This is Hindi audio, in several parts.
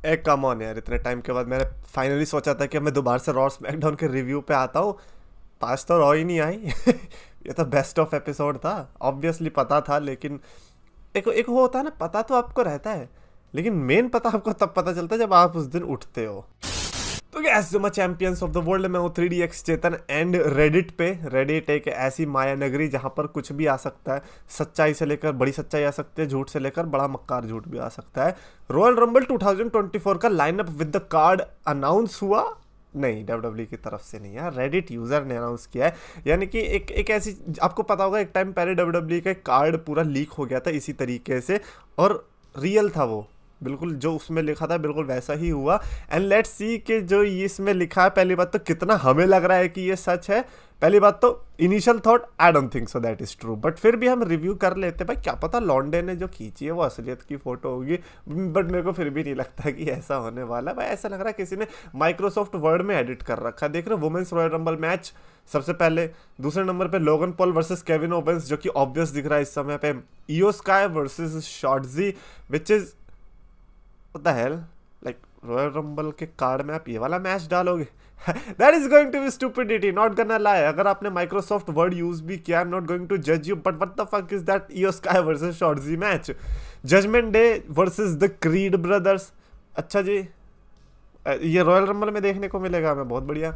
एक कम ऑन यार, इतने टाइम के बाद मैंने फाइनली सोचा था कि मैं दोबारा से रॉ स्मैकडाउन के रिव्यू पे आता हूँ। पास तो रॉ ही नहीं आई। ये तो बेस्ट ऑफ एपिसोड था, ऑब्वियसली पता था, लेकिन एक एक वो होता है ना, पता तो आपको रहता है लेकिन मेन पता आपको तब पता चलता है जब आप उस दिन उठते हो। तो गैस जो मैं चैंपियंस ऑफ द वर्ल्ड में हूँ 3DX चेतन एंड रेडिट एक ऐसी माया नगरी जहाँ पर कुछ भी आ सकता है। सच्चाई से लेकर बड़ी सच्चाई आ सकती है, झूठ से लेकर बड़ा मक्कार झूठ भी आ सकता है। रॉयल रंबल 2024 का lineup with the card announce हुआ, नहीं WWE की तरफ से नहीं यार, रेडिट यूजर ने अनाउंस किया है। यानी कि एक ऐसी, आपको पता होगा एक टाइम पहले WWE का कार्ड पूरा लीक हो गया था इसी तरीके से, और रियल था वो, बिल्कुल जो उसमें लिखा था बिल्कुल वैसा ही हुआ। एंड लेट्स सी कि जो इसमें लिखा है, पहली बात तो कितना हमें लग रहा है कि ये सच है। पहली बात तो initial thought I don't think so that is true, but फिर भी हम रिव्यू कर लेते भाई, क्या पता लॉन्डे ने जो खींची है वो असलियत की फोटो होगी। बट मेरे को फिर भी नहीं लगता कि ऐसा होने वाला भाई, ऐसा लग रहा है किसी ने माइक्रोसॉफ्ट वर्ड में एडिट कर रखा है। देख रहे हो वुमेन्स रॉयल रंबल मैच सबसे पहले, दूसरे नंबर पे Logan Paul versus Kevin Owens, जो कि ऑब्वियस दिख रहा है इस समय पे। Iyo Sky versus Shotzi, which is What the hell? Like Royal Rumble के कार्ड में आप ये वाला मैच डालोगे? That is going to be stupidity, not gonna lie. अगर आपने माइक्रोसॉफ्ट वर्ड यूज भी किया, I'm not going to judge you, but what the fuck is that Iyo Sky versus Shotzi match? Judgment Day versus the Creed Brothers, अच्छा जी ये रॉयल रंबल में देखने को मिलेगा हमें, बहुत बढ़िया।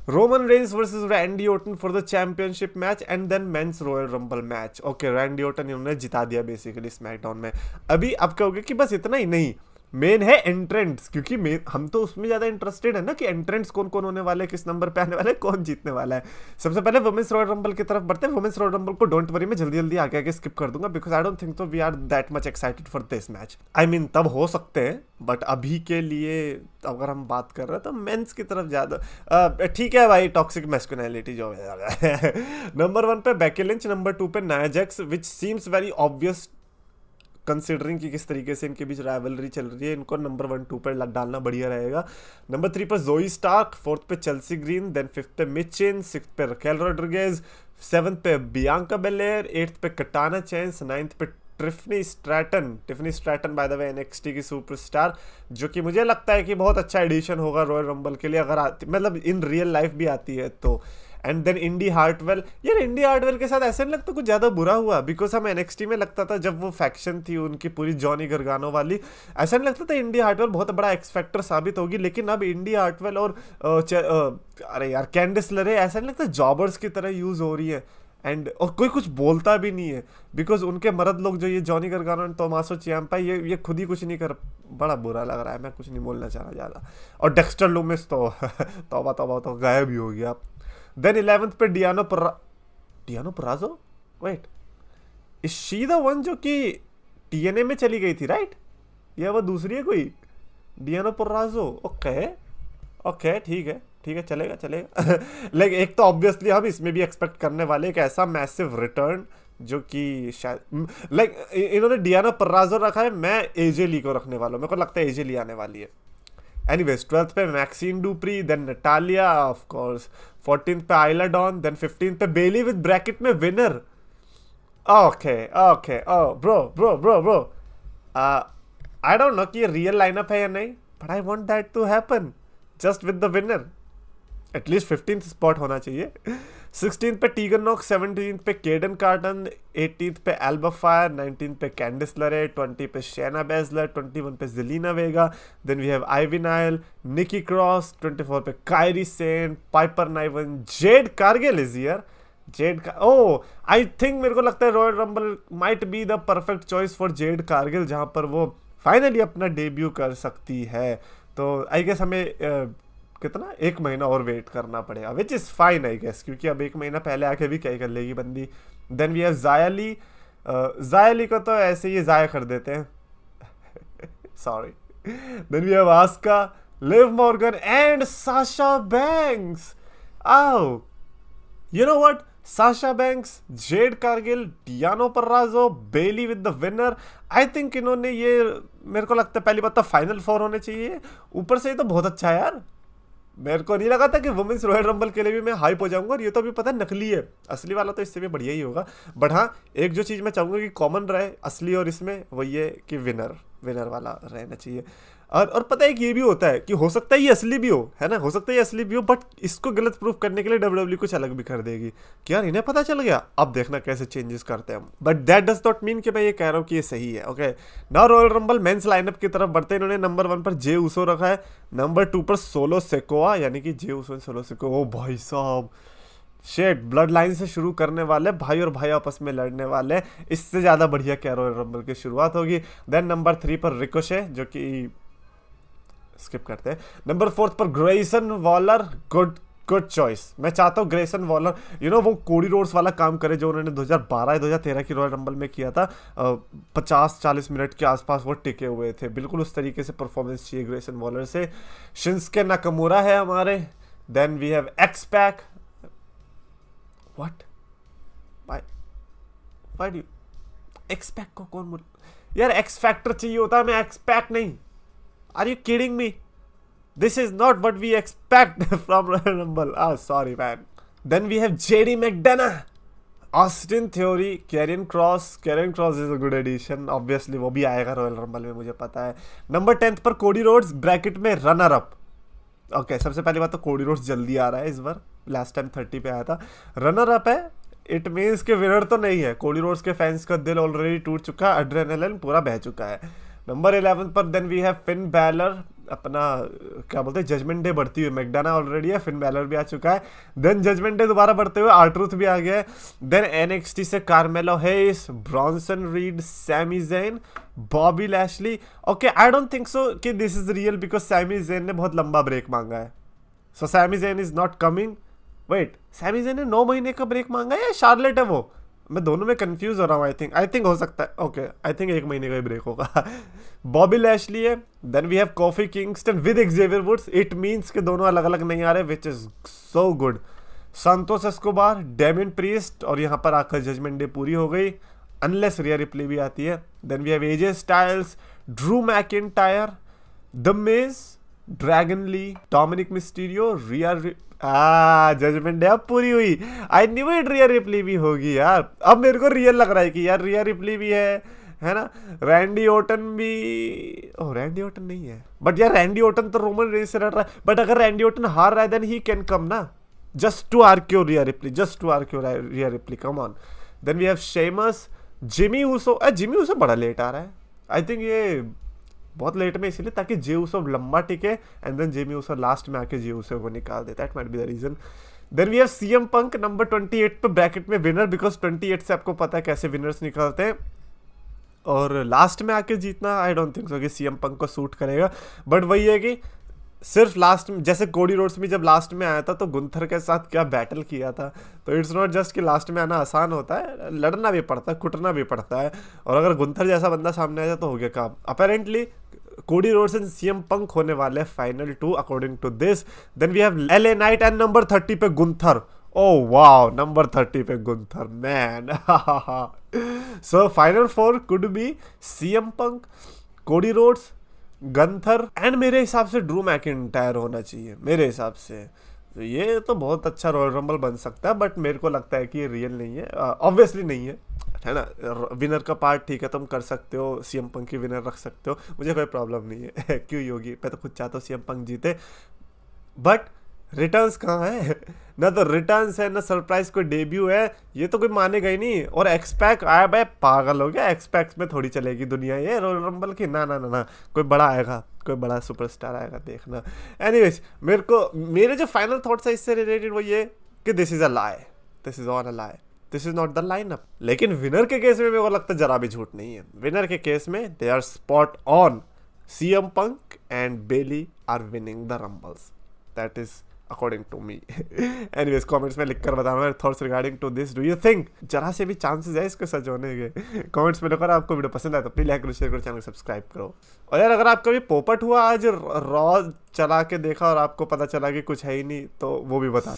Roman Reigns versus Randy Orton for the championship match and then men's royal rumble match. Okay, Randy Orton इन्होंने जिता दिया बेसिकली स्मैकडाउन में। अभी आप कहोगे कि बस इतना ही नहीं, मेन है एंट्रेंट्स, क्योंकि मेन हम तो उसमें ज्यादा इंटरेस्टेड है ना कि एंट्रेंट्स कौन कौन होने वाले, किस नंबर पे आने वाले, कौन जीतने वाला है। सबसे पहले वुमेन्स रॉयल रंबल की तरफ बढ़ते हैं। वुमेन्स रॉयल रंबल को डोंट वरी मैं जल्दी जल्दी आगे आगे स्किप कर दूंगा, बिकॉज आई डोंट थिंक तो we are that much excited for this match. I mean तब हो सकते हैं, बट अभी के लिए अगर हम बात कर रहे हैं तो मेंस की तरफ ज्यादा ठीक है भाई, टॉक्सिक मैस्कुलिनिटी जो है। नंबर 1 पे बेकी लिंच, नंबर 2 पे Nia Jax, which seems very obvious considering कि किस तरीके से इनके बीच राइवलरी चल रही है। इनको नंबर 1 2 पर डालना बढ़िया रहेगा। नंबर 3 पर जोई स्टार्क, 4th पे चेल्सी ग्रीन, देन 5th पे मिचिन, 6th पे रकेल रोड्रिगेज, 7th पे बियांका बेलेयर, 8th पे कटाना चैंस, 9th पे Tiffany Stratton by the way NXT की सुपरस्टार, जो कि मुझे लगता है कि बहुत अच्छा एडिशन होगा रॉयल रंबल के लिए, अगर आती मतलब इन रियल लाइफ भी आती है तो। एंड देन इंडी हार्टवेल, यार इंडी हार्टवेल के साथ ऐसा नहीं लगता कुछ ज्यादा बुरा हुआ, बिकॉज हम एनएक्सटी में लगता था जब वो फैक्शन थी उनकी पूरी जॉनी गर्गानो वाली, ऐसा नहीं लगता था इंडी हार्टवेल बहुत बड़ा एक्स फैक्टर साबित होगी। लेकिन अब इंडी हार्टवेल और अरे यार कैंडिस लरे ऐसा नहीं लगता जॉबर्स की तरह यूज हो रही है। एंड और कोई कुछ बोलता भी नहीं है, बिकॉज उनके मर्द लोग जो ये जॉनी गर्गानो एंड टोमासो चियाम्पा ये खुद ही कुछ नहीं कर, बड़ा बुरा लग रहा है, मैं कुछ नहीं बोलना चाह रहा ज़्यादा। और डेक्स्टर लूमिस तो तौबा तौबा तो गायब ही हो गया। देन 11th पे Deonna Purrazzo, wait is she the one जो कि TNA में चली गई थी, राइट? या वो दूसरी है कोई? डियानो पराजो, ओके ठीक है चलेगा। लाइक एक तो ऑब्वियसली हम इसमें भी एक्सपेक्ट करने वाले एक ऐसा मैसिव रिटर्न जो कि शायद लाइक इन्होंने डियाना पराजो रखा है, मैं एजे ली को रखने वाला हूँ, मेरे को लगता है एजे ली आने वाली है। एनीवेज 12th पे Maxxine Dupri, then Natalya of course, 14th पे आइला डॉन, देन 15th पे बेली विद ब्रैकेट में winner. Okay bro I don't know कि ये रियल लाइनअप है या नहीं, but I want that to happen just with the winner, at least 15th spot होना चाहिए। 16th पे टीगन नॉक, 17th पे केडन कार्टन, 18th पे एल्बा फायर, 19th पे कैंडिस लरे, 20 पे शेना बेजलर, 21 पे Zelina Vega, then we have Ivy Nile, Nikki Cross, 24 पे Kairi Sane, Piper Niven, Jade Cargill is here. Jade का आई थिंक मेरे को लगता है Royal Rumble might be the perfect choice for Jade Cargill, जहां पर वो फाइनली अपना डेब्यू कर सकती है। तो आई गेस हमें कितना 1 महीना और वेट करना पड़ेगा, which is fine I guess, क्योंकि अब 1 महीना पहले आके भी क्या कर लेगी बंदी। देन वी हैव जायली को तो ऐसे ही जाया कर देते हैं sorry. Then we have Asuka, Liv Morgan and Sasha Banks. Oh you know what, Sasha Banks, Jade Cargill, Deonna Purrazzo, Bayley with the winner. I think इन्होंने ये, मेरे को लगता है पहली बात तो फाइनल 4 होने चाहिए, ऊपर से ये तो बहुत अच्छा है यार। मेरे को नहीं लगा था कि वुमेन्स रॉयल रंबल के लिए भी मैं हाइप हो जाऊंगा, और ये तो अभी पता है नकली है, असली वाला तो इससे भी बढ़िया ही होगा। बट हाँ, एक जो चीज़ मैं चाहूँगा कि कॉमन रहे असली और इसमें, वो ये कि विनर वाला रहना चाहिए। और पता है कि ये भी होता है कि हो सकता है ये असली भी हो, है ना, हो सकता है ये असली भी हो, बट इसको गलत प्रूफ करने के लिए WWE कुछ अलग भी कर देगी कि यार इन्हें पता चल गया, अब देखना कैसे चेंजेस करते हैं हम। But that does not mean कि मैं ये कह रहा हूँ कि ये सही है। Okay, now royal rumble men's lineup की तरफ बढ़ते हैं। इन्होंने नंबर 1 पर जे उसो रखा है, नंबर 2 पर सोलो सिकोआ, यानी कि जे उसो सोलो सिकोआ। ओ भाई साहब, शेट, ब्लड लाइन से शुरू करने वाले भाई और भाई आपस में लड़ने वाले, इससे ज्यादा बढ़िया क्या रॉयल रंबल की शुरुआत होगी। देन नंबर 3 पर रिकोशे, जो कि स्किप करते हैं। नंबर 4 पर ग्रेसन वॉलर, गुड चॉइस। मैं चाहता हूँ ग्रेसन वॉलर वो कोडी रोड्स वाला काम करे जो उन्होंने 2012 या 2013 की रॉयल रंबल में किया था। 50-40 मिनट के आसपास वो टिके हुए थे, बिल्कुल उस तरीके से परफॉर्मेंस चाहिए ग्रेसन वॉलर से। शिंस्के नाकामुरा है हमारे। Then we have X Pac. What, why do X Pac को कौन बोल, यार एक्स फैक्टर चाहिए होता है, मैं एक्स पैक नहीं। Are you kidding me? This is not what we expect from Royal Rumble. Ah, sorry man. Then we have JD McDonough, Austin Theory, Karrion Kross. Karrion Kross is a good addition. Obviously वो भी आएगा रॉयल रंबल में, मुझे पता है। नंबर 10 पर कोडी रोड्स, ब्रैकेट में रनर अप। ओके, सबसे पहली बात तो कोडी रोड्स जल्दी आ रहा है इस बार, लास्ट टाइम 30 पे आया था। रनर अप है, इट मीन्स के विनर तो नहीं है। कोडी रोड्स के फैंस का दिल ऑलरेडी टूट चुका है, एड्रेनालिन पूरा बह चुका है। नंबर 11 पर then we have Finn Balor, अपना क्या बोलते हैं जजमेंट डे बढ़ती हुई। मैकडोना ऑलरेडी है, फिन बैलर भी आ चुका है। देन जजमेंट डे दोबारा बढ़ते हुए आर-ट्रूथ भी आ गया है। देन NXT से Carmelo Hayes, Bronson Reed, Sammy Zayn, Bobby Lashley. Okay, I don't think so कि this is real because Sammy Zayn ने बहुत लंबा ब्रेक मांगा है। So Sammy Zayn is not coming. Wait, Sammy Zayn ने 9 महीने का ब्रेक मांगा है या शार्लेट है वो? मैं दोनों में कंफ्यूज हो रहा हूँ। आई थिंक हो सकता है। ओके, आई थिंक 1 महीने का ही ब्रेक होगा। बॉबी लैशली है। Then we have Kofi Kingston with Xavier Woods. It means के दोनों अलग अलग नहीं आ रहे, which is so good. Santos Escobar, Damian Priest, और यहाँ पर आकर जजमेंट डे पूरी हो गई, अनलेस रिया रिप्ले भी आती है। Then we have AJ Styles, Drew McIntyre, the Miz, Dragon Lee, Dominik Mysterio, Judgment Day अब पूरी हुई। I knew it, Rhea Ripley भी होगी यार। अब मेरे को रियल लग रहा है कि यार रिया रिप्ली भी है ना। रैंडी ओटन भी, ओह रैंडी ओटन नहीं है, बट यार रैंडी ओटन तो रोमन रेंज से लड़ रहा है। बट अगर रैंडी ओटन हार रहा है देन ही कैन कम ना, just to argue Rhea Ripley, just to argue Rhea Ripley, come on. Then we have Sheamus, Jimmy Uso. Jimmy Uso बड़ा लेट आ रहा है, आई थिंक ये बहुत लेट में, इसीलिए ताकि जे ऊसो लंबा टिके and then Jimmy Uso last में आके जे ऊसो को निकाल दे, that might be the reason. Then we have CM Punk number 28 पे ब्रैकेट में विनर, बिकॉज 28 से आपको पता है कैसे विनर्स निकलते हैं, और लास्ट में आके जीतना आई डोंट थिंक सो कि सीएम पंक को सूट करेगा। बट वही है कि सिर्फ लास्ट में, जैसे कोडी रोड्स में जब लास्ट में आया था तो गुंथर के साथ क्या बैटल किया था, तो इट्स नॉट जस्ट कि लास्ट में आना आसान होता है, लड़ना भी पड़ता है, कुटना भी पड़ता है, और अगर गुंथर जैसा बंदा सामने आ जाए तो हो गया काम। Apparently Cody Rhodes and CM Punk होने वाले final 2 according to this. Then we have LA Knight and number 30 पे गुंथर। ओह वाओ, नंबर 30 पे Gunther, man. So final 4 could be CM Punk, Cody Rhodes, Gunther and मेरे हिसाब से ड्रू मैकिंटायर होना चाहिए मेरे हिसाब से। तो ये तो बहुत अच्छा रॉयल रंबल बन सकता है, बट मेरे को लगता है कि ये रियल नहीं है, ऑब्वियसली नहीं है ना। विनर का पार्ट ठीक है, तुम कर सकते हो, सीएम पंक की विनर रख सकते हो, मुझे कोई प्रॉब्लम नहीं है। क्यों योगी, मैं तो खुद चाहता हूँ सीएम पंक जीते, बट रिटर्न्स कहाँ है? ना तो रिटर्न्स है ना सरप्राइज कोई डेब्यू है, ये तो कोई मानेगा ही नहीं। और एक्सपैक आया भाई, पागल हो गया, एक्सपैक्स में थोड़ी चलेगी दुनिया ये रॉयल रंबल की, ना ना ना ना, कोई बड़ा आएगा, कोई बड़ा सुपरस्टार आएगा, देखना। एनीवेज, मेरे जो फाइनल थॉट्स है इससे रिलेटेड वो ये कि this is a lie, this is on a lie, this is not the lineup. लेकिन विनर के केस में मेरे को लगता है जरा भी झूठ नहीं है। विनर के केस में they are spot on, CM Punk and Bayley are winning the Rumbles, that is according to me. Anyways, comments में लिखकर बताना मेरे thoughts regarding to this. Do you think जरा से भी chances है इसके सच होने के? comments में लिखकर आपको वीडियो पसंद आए तो प्लीज लाइक करो, शेयर करो, चैनल सब्सक्राइब करो। और यार अगर आप कभी पोपट हुआ आज रॉ चला के देखा और आपको पता चला कि कुछ है ही नहीं, तो वो भी बता।